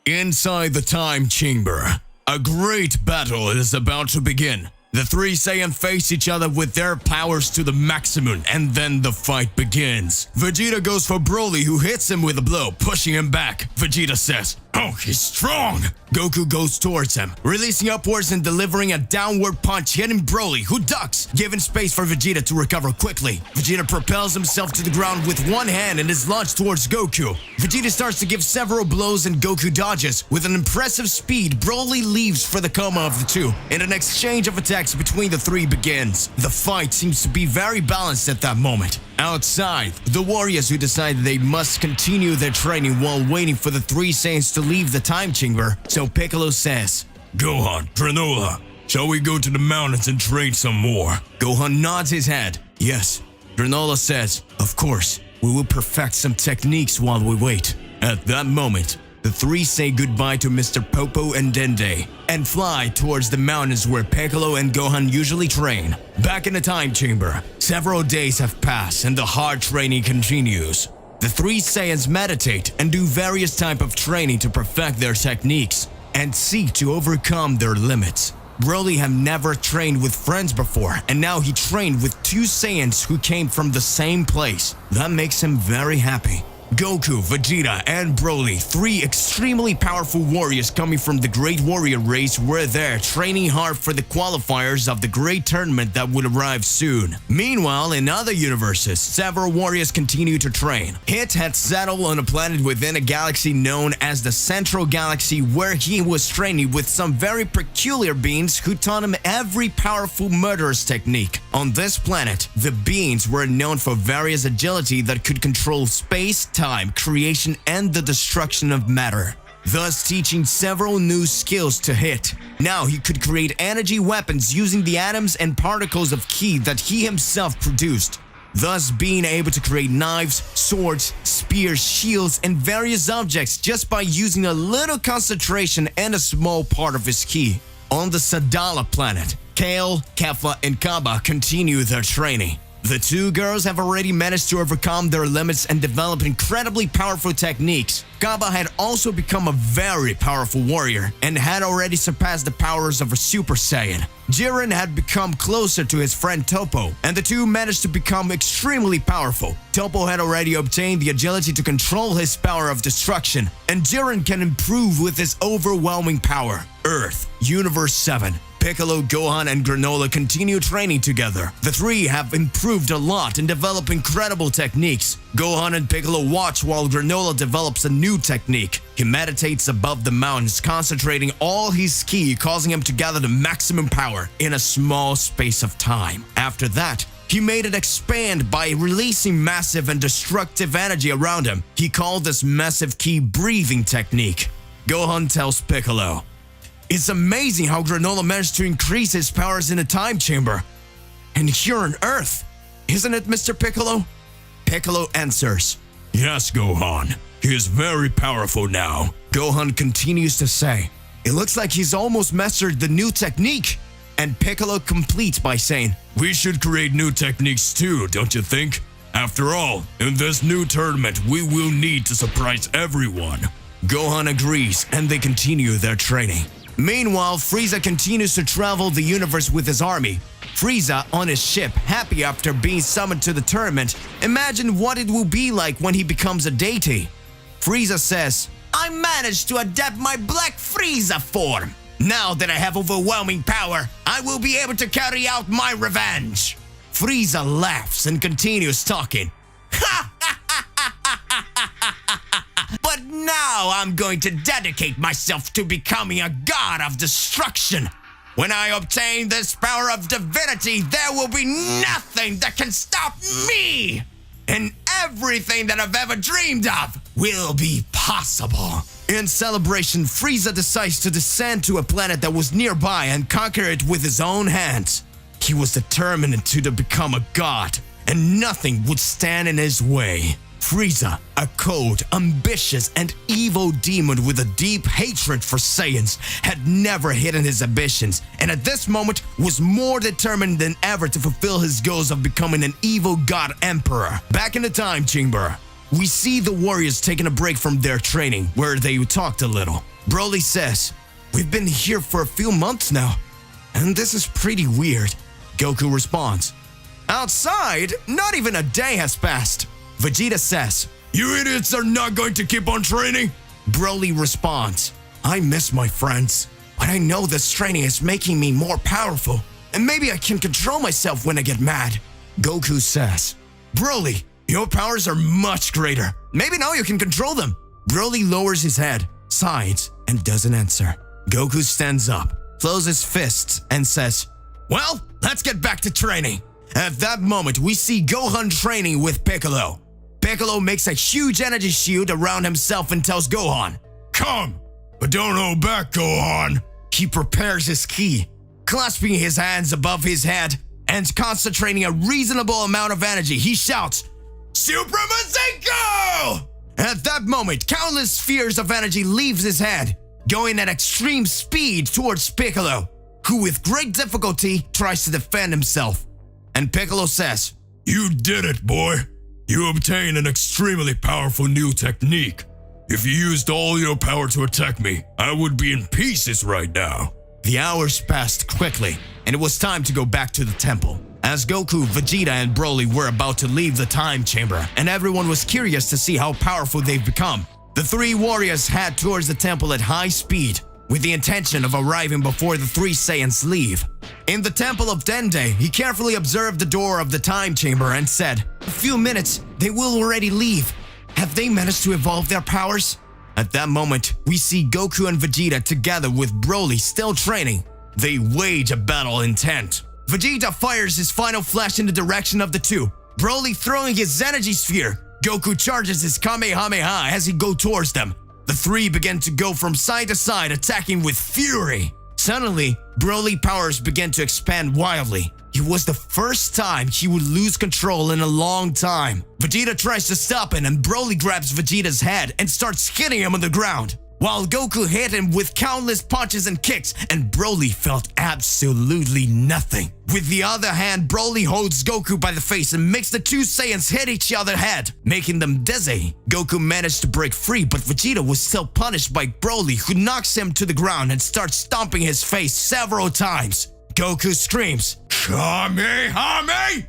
Inside the time chamber, a great battle is about to begin. The three Saiyan face each other with their powers to the maximum, and then the fight begins. Vegeta goes for Broly, who hits him with a blow, pushing him back. Vegeta says, "Oh, he's strong!" Goku goes towards him, releasing upwards and delivering a downward punch, hitting Broly, who ducks, giving space for Vegeta to recover quickly. Vegeta propels himself to the ground with one hand and is launched towards Goku. Vegeta starts to give several blows and Goku dodges. With an impressive speed, Broly leaves for the coma of the two, and an exchange of attacks between the three begins. The fight seems to be very balanced at that moment. Outside, the warriors who decide they must continue their training while waiting for the three Saiyans to leave the time chamber, so Piccolo says, "Gohan, Granola, shall we go to the mountains and train some more?" Gohan nods his head. Yes. Granola says, "Of course, we will perfect some techniques while we wait." At that moment, the three say goodbye to Mr. Popo and Dende and fly towards the mountains where Piccolo and Gohan usually train. Back in the time chamber, several days have passed and the hard training continues. The three Saiyans meditate and do various types of training to perfect their techniques and seek to overcome their limits. Broly had never trained with friends before, and now he trained with two Saiyans who came from the same place. That makes him very happy. Goku, Vegeta, and Broly, three extremely powerful warriors coming from the Great Warrior race, were there training hard for the qualifiers of the Great Tournament that would arrive soon. Meanwhile, in other universes, several warriors continue to train. Hit had settled on a planet within a galaxy known as the Central Galaxy, where he was training with some very peculiar beings who taught him every powerful murderous technique. On this planet, the beings were known for various agility that could control space, time, creation, and the destruction of matter, thus teaching several new skills to Hit. Now he could create energy weapons using the atoms and particles of ki that he himself produced, thus being able to create knives, swords, spears, shields, and various objects just by using a little concentration and a small part of his ki. On the Sadala planet, Kale, Kefla, and Kaba continue their training. The two girls have already managed to overcome their limits and develop incredibly powerful techniques. Kaba had also become a very powerful warrior and had already surpassed the powers of a Super Saiyan. Jiren had become closer to his friend Toppo, and the two managed to become extremely powerful. Toppo had already obtained the agility to control his power of destruction, and Jiren can improve with his overwhelming power. Earth, Universe 7. Piccolo, Gohan, and Granola continue training together. The three have improved a lot and develop incredible techniques. Gohan and Piccolo watch while Granola develops a new technique. He meditates above the mountains, concentrating all his ki, causing him to gather the maximum power in a small space of time. After that, he made it expand by releasing massive and destructive energy around him. He called this massive ki breathing technique. Gohan tells Piccolo, "It's amazing how Granola managed to increase his powers in the time chamber. And here on Earth, isn't it, Mr. Piccolo?" Piccolo answers, "Yes, Gohan. He is very powerful now." Gohan continues to say, "It looks like he's almost mastered the new technique." And Piccolo completes by saying, "We should create new techniques too, don't you think? After all, in this new tournament, we will need to surprise everyone." Gohan agrees, and they continue their training. Meanwhile, Frieza continues to travel the universe with his army. Frieza, on his ship, happy after being summoned to the tournament, imagine what it will be like when he becomes a deity. Frieza says, "I managed to adapt my Black Frieza form. Now that I have overwhelming power, I will be able to carry out my revenge." Frieza laughs and continues talking. "But now I'm going to dedicate myself to becoming a god of destruction. When I obtain this power of divinity, there will be nothing that can stop me. And everything that I've ever dreamed of will be possible." In celebration, Frieza decides to descend to a planet that was nearby and conquer it with his own hands. He was determined to become a god, and nothing would stand in his way. Frieza, a cold, ambitious, and evil demon with a deep hatred for Saiyans, had never hidden his ambitions, and at this moment was more determined than ever to fulfill his goals of becoming an evil god emperor. Back in the time chamber, we see the warriors taking a break from their training, where they talked a little. Broly says, "We've been here for a few months now, and this is pretty weird." Goku responds, "Outside, not even a day has passed." Vegeta says, "You idiots are not going to keep on training?" Broly responds, "I miss my friends, but I know this training is making me more powerful, and maybe I can control myself when I get mad." Goku says, "Broly, your powers are much greater. Maybe now you can control them." Broly lowers his head, sighs, and doesn't answer. Goku stands up, closes fists, and says, "Well, let's get back to training." At that moment, we see Gohan training with Piccolo. Piccolo makes a huge energy shield around himself and tells Gohan, "Come, but don't hold back, Gohan." He prepares his ki, clasping his hands above his head and concentrating a reasonable amount of energy. He shouts, "Supremacy Go!" At that moment, countless spheres of energy leaves his head, going at extreme speed towards Piccolo, who with great difficulty tries to defend himself. And Piccolo says, "You did it, boy. You obtained an extremely powerful new technique. If you used all your power to attack me, I would be in pieces right now." The hours passed quickly, and it was time to go back to the temple. As Goku, Vegeta, and Broly were about to leave the time chamber, and everyone was curious to see how powerful they've become, the three warriors head towards the temple at high speed, with the intention of arriving before the three Saiyans leave. In the temple of Dende, he carefully observed the door of the time chamber and said, "A few minutes, they will already leave. Have they managed to evolve their powers?" At that moment, we see Goku and Vegeta together with Broly still training. They wage a battle intent. Vegeta fires his final flash in the direction of the two, Broly throwing his energy sphere. Goku charges his Kamehameha as he goes towards them. The three begin to go from side to side, attacking with fury. Suddenly, Broly's powers began to expand wildly. It was the first time he would lose control in a long time. Vegeta tries to stop him, and Broly grabs Vegeta's head and starts hitting him on the ground, while Goku hit him with countless punches and kicks, and Broly felt absolutely nothing. With the other hand, Broly holds Goku by the face and makes the two Saiyans hit each other's head, making them dizzy. Goku managed to break free, but Vegeta was still punished by Broly, who knocks him to the ground and starts stomping his face several times. Goku screams, "Kamehameha!"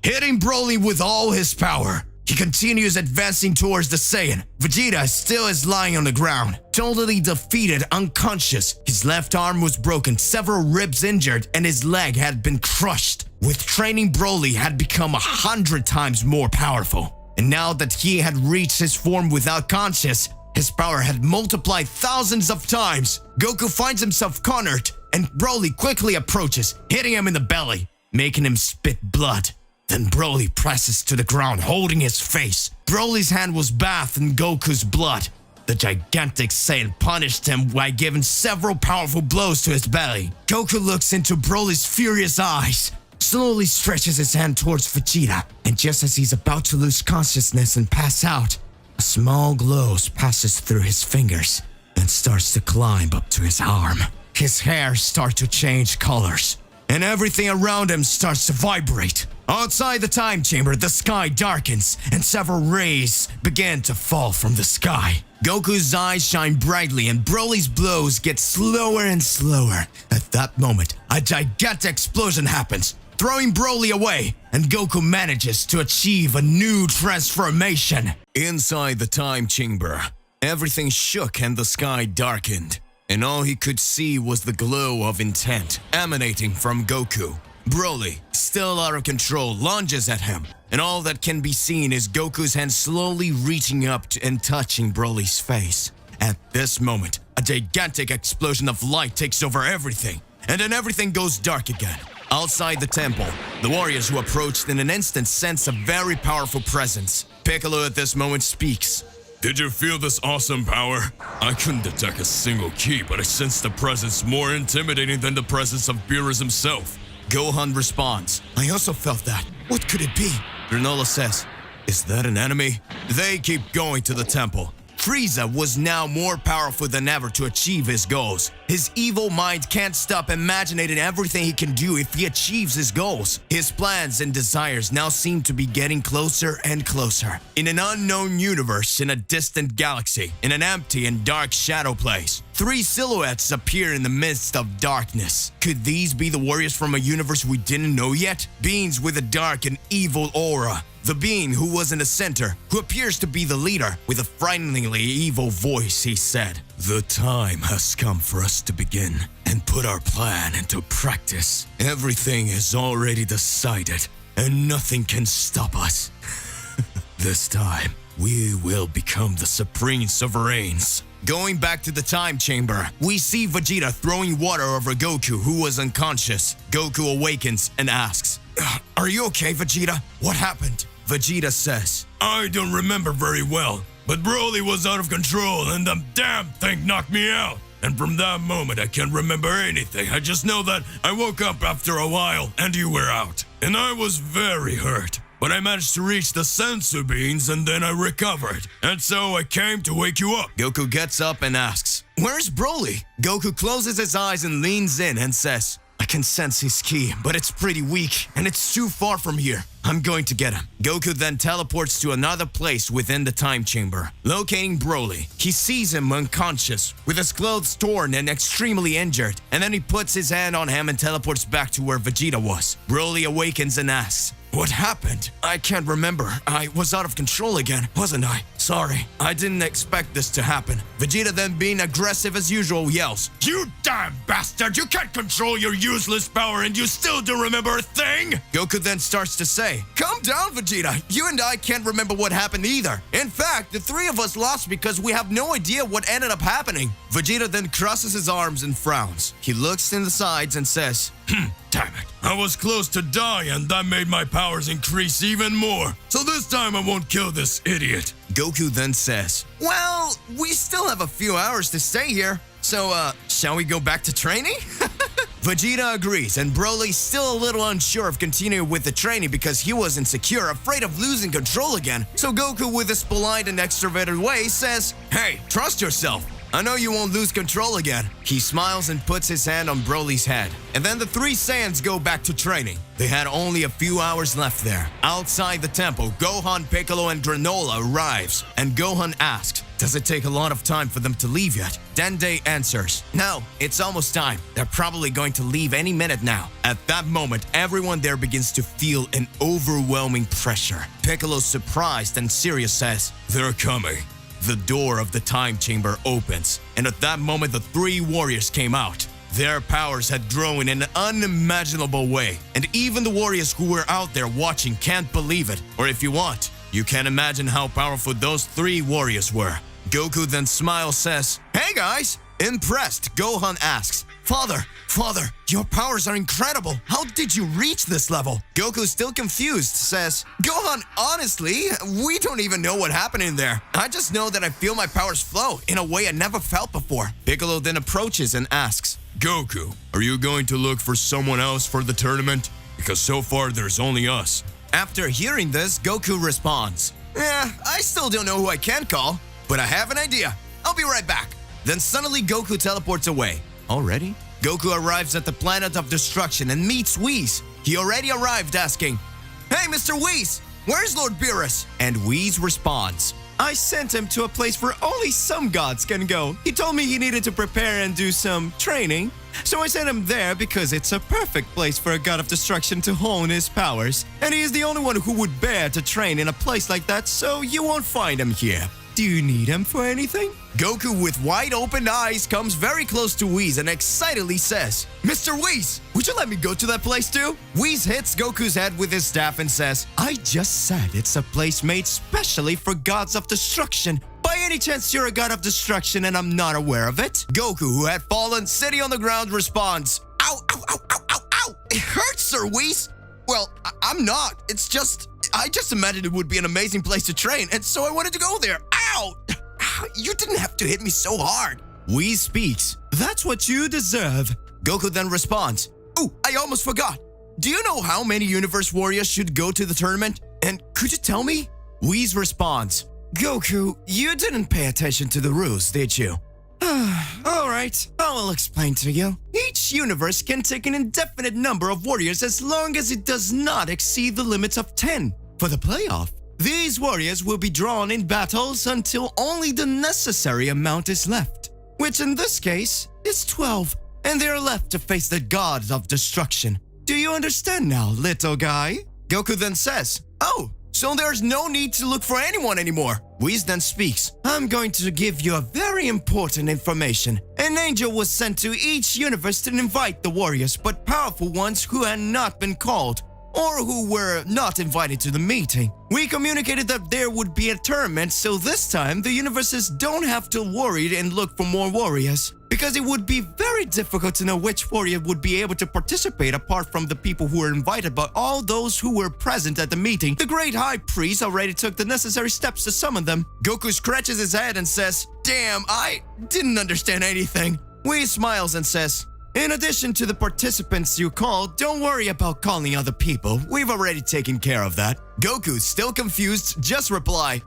hitting Broly with all his power. He continues advancing towards the Saiyan. Vegeta still is lying on the ground, totally defeated, unconscious. His left arm was broken, several ribs injured, and his leg had been crushed. With training, Broly had become 100 times more powerful. And now that he had reached his form without conscience, his power had multiplied thousands of times. Goku finds himself cornered, and Broly quickly approaches, hitting him in the belly, making him spit blood. Then Broly presses to the ground, holding his face. Broly's hand was bathed in Goku's blood. The gigantic Saiyan punished him by giving several powerful blows to his belly. Goku looks into Broly's furious eyes, slowly stretches his hand towards Vegeta, and just as he's about to lose consciousness and pass out, a small glow passes through his fingers and starts to climb up to his arm. His hair starts to change colors, and everything around him starts to vibrate. Outside the time chamber, the sky darkens, and several rays begin to fall from the sky. Goku's eyes shine brightly, and Broly's blows get slower and slower. At that moment, a gigantic explosion happens, throwing Broly away, and Goku manages to achieve a new transformation. Inside the time chamber, everything shook and the sky darkened, and all he could see was the glow of intent emanating from Goku. Broly, still out of control, lunges at him, and all that can be seen is Goku's hand slowly reaching up and touching Broly's face. At this moment, a gigantic explosion of light takes over everything, and then everything goes dark again. Outside the temple, the warriors who approached in an instant sense a very powerful presence. Piccolo at this moment speaks. "Did you feel this awesome power? I couldn't detect a single key, but I sensed a presence more intimidating than the presence of Beerus himself." Gohan responds, "I also felt that. What could it be?" Granola says, "Is that an enemy?" They keep going to the temple. Frieza was now more powerful than ever to achieve his goals. His evil mind can't stop imagining everything he can do if he achieves his goals. His plans and desires now seem to be getting closer and closer. In an unknown universe, in a distant galaxy, in an empty and dark shadow place, three silhouettes appear in the midst of darkness. Could these be the warriors from a universe we didn't know yet? Beings with a dark and evil aura. The being who was in the center, who appears to be the leader, with a frighteningly evil voice, he said, "The time has come for us to begin and put our plan into practice. Everything is already decided, and nothing can stop us. This time, we will become the supreme sovereigns." Going back to the time chamber, we see Vegeta throwing water over Goku, who was unconscious. Goku awakens and asks, "Are you okay, Vegeta? What happened?" Vegeta says, "I don't remember very well, but Broly was out of control and the damn thing knocked me out. And from that moment, I can't remember anything. I just know that I woke up after a while and you were out. And I was very hurt. But I managed to reach the sensu beans and then I recovered. And so I came to wake you up." Goku gets up and asks, "Where's Broly?" Goku closes his eyes and leans in and says, "I can sense his ki, but it's pretty weak and it's too far from here. I'm going to get him." Goku then teleports to another place within the time chamber. Locating Broly, he sees him unconscious, with his clothes torn and extremely injured, and then he puts his hand on him and teleports back to where Vegeta was. Broly awakens and asks, "What happened? I can't remember. I was out of control again, wasn't I? Sorry, I didn't expect this to happen." Vegeta then, being aggressive as usual, yells, "You damn bastard! You can't control your useless power and you still don't remember a thing!" Goku then starts to say, "Calm down, Vegeta. You and I can't remember what happened either. In fact, the three of us lost because we have no idea what ended up happening." Vegeta then crosses his arms and frowns. He looks in the sides and says, "Damn it. I was close to die and that made my powers increase even more. So this time I won't kill this idiot." Goku then says, "Well, we still have a few hours to stay here. So, shall we go back to training?" Vegeta agrees, and Broly's still a little unsure of continuing with the training because he was insecure, afraid of losing control again. So Goku, with his polite and extroverted way, says, "Hey, trust yourself. I know you won't lose control again." He smiles and puts his hand on Broly's head. And then the three Saiyans go back to training. They had only a few hours left there. Outside the temple, Gohan, Piccolo, and Granola arrives. And Gohan asks, "Does it take a lot of time for them to leave yet?" Dende answers, "No, it's almost time. They're probably going to leave any minute now." At that moment, everyone there begins to feel an overwhelming pressure. Piccolo, surprised and serious, says, "They're coming." The door of the time chamber opens, and at that moment the three warriors came out. Their powers had grown in an unimaginable way, and even the warriors who were out there watching can't believe it. Or if you want, you can imagine how powerful those three warriors were. Goku then smiles, says, "Hey guys!" Impressed, Gohan asks, Father, your powers are incredible. How did you reach this level?" Goku, still confused, says, "Gohan, honestly, we don't even know what happened in there. I just know that I feel my powers flow in a way I never felt before." Piccolo then approaches and asks, "Goku, are you going to look for someone else for the tournament? Because so far there's only us." After hearing this, Goku responds, I still don't know who I can call, but I have an idea. I'll be right back." Then suddenly Goku teleports away. Already? Goku arrives at the planet of destruction and meets Whis. He already arrived asking, "Hey, Mr. Whis, where's Lord Beerus?" And Whis responds, "I sent him to a place where only some gods can go. He told me he needed to prepare and do some training. So I sent him there because it's a perfect place for a god of destruction to hone his powers. And he is the only one who would bear to train in a place like that, so you won't find him here. Do you need him for anything?" Goku, with wide open eyes, comes very close to Whis and excitedly says, "Mr. Whis, would you let me go to that place too?" Whis hits Goku's head with his staff and says, "I just said it's a place made specially for gods of destruction. By any chance you're a god of destruction and I'm not aware of it?" Goku, who had fallen sitting on the ground, responds, "Ow, ow, ow, ow, ow, ow! It hurts, Sir Whis." "Well, I'm not. I just imagined it would be an amazing place to train, and so I wanted to go there. Ow! You didn't have to hit me so hard." Whis speaks, "That's what you deserve." Goku then responds, "Oh, I almost forgot. Do you know how many Universe Warriors should go to the tournament? And could you tell me?" Whis responds, "Goku, you didn't pay attention to the rules, did you?" "All right, I'll Now I'll explain to you. Each universe can take an indefinite number of warriors as long as it does not exceed the limits of 10. For the playoff, these warriors will be drawn in battles until only the necessary amount is left, which in this case is 12, and they are left to face the gods of destruction. Do you understand now, little guy? Goku then says, "Oh, so there's no need to look for anyone anymore." Whis then speaks, "I'm going to give you a very important information. An angel was sent to each universe to invite the warriors, but powerful ones who had not been called, or who were not invited to the meeting. We communicated that there would be a tournament, so this time the universes don't have to worry and look for more warriors, because it would be very difficult to know which warrior would be able to participate apart from the people who were invited, but all those who were present at the meeting. The great high priest already took the necessary steps to summon them." Goku scratches his head and says, "Damn, I didn't understand anything." Whis smiles and says, "In addition to the participants you called, don't worry about calling other people. We've already taken care of that." Goku, still confused, just reply,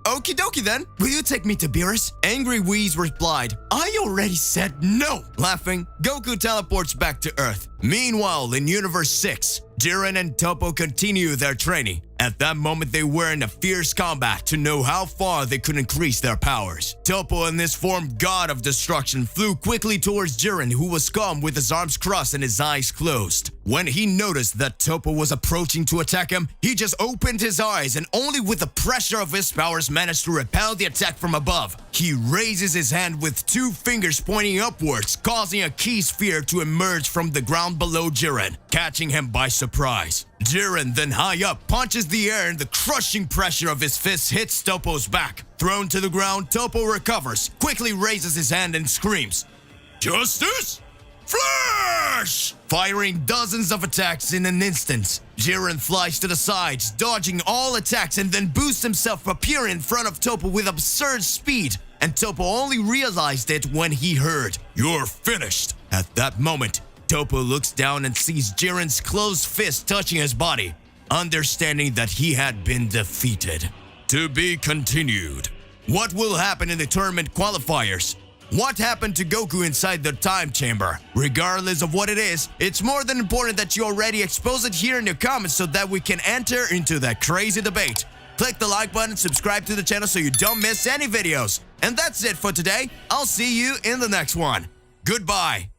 "Okie dokie then. Will you take me to Beerus?" Angry Whis replied, "I already said no." Laughing, Goku teleports back to Earth. Meanwhile, in Universe 6, Jiren and Toppo continue their training. At that moment, they were in a fierce combat to know how far they could increase their powers. Toppo, in this form god of destruction, flew quickly towards Jiren, who was calm with his arms crossed and his eyes closed. When he noticed that Toppo was approaching to attack him, he just opened his eyes and only with the pressure of his powers managed to repel the attack from above. He raises his hand with 2 fingers pointing upwards, causing a key sphere to emerge from the ground below Jiren, catching him by surprise. Jiren, then high up, punches the air and the crushing pressure of his fist hits Toppo's back. Thrown to the ground, Toppo recovers, quickly raises his hand and screams, "Justice? Flash!" Firing dozens of attacks in an instant. Jiren flies to the sides, dodging all attacks and then boosts himself appearing in front of Toppo with absurd speed. And Toppo only realized it when he heard, "You're finished." At that moment, Toppo looks down and sees Jiren's closed fist touching his body, understanding that he had been defeated. To be continued. What will happen in the tournament qualifiers? What happened to Goku inside the time chamber? Regardless of what it is, it's more than important that you already expose it here in the comments so that we can enter into that crazy debate. Click the like button, subscribe to the channel so you don't miss any videos. And that's it for today. I'll see you in the next one. Goodbye.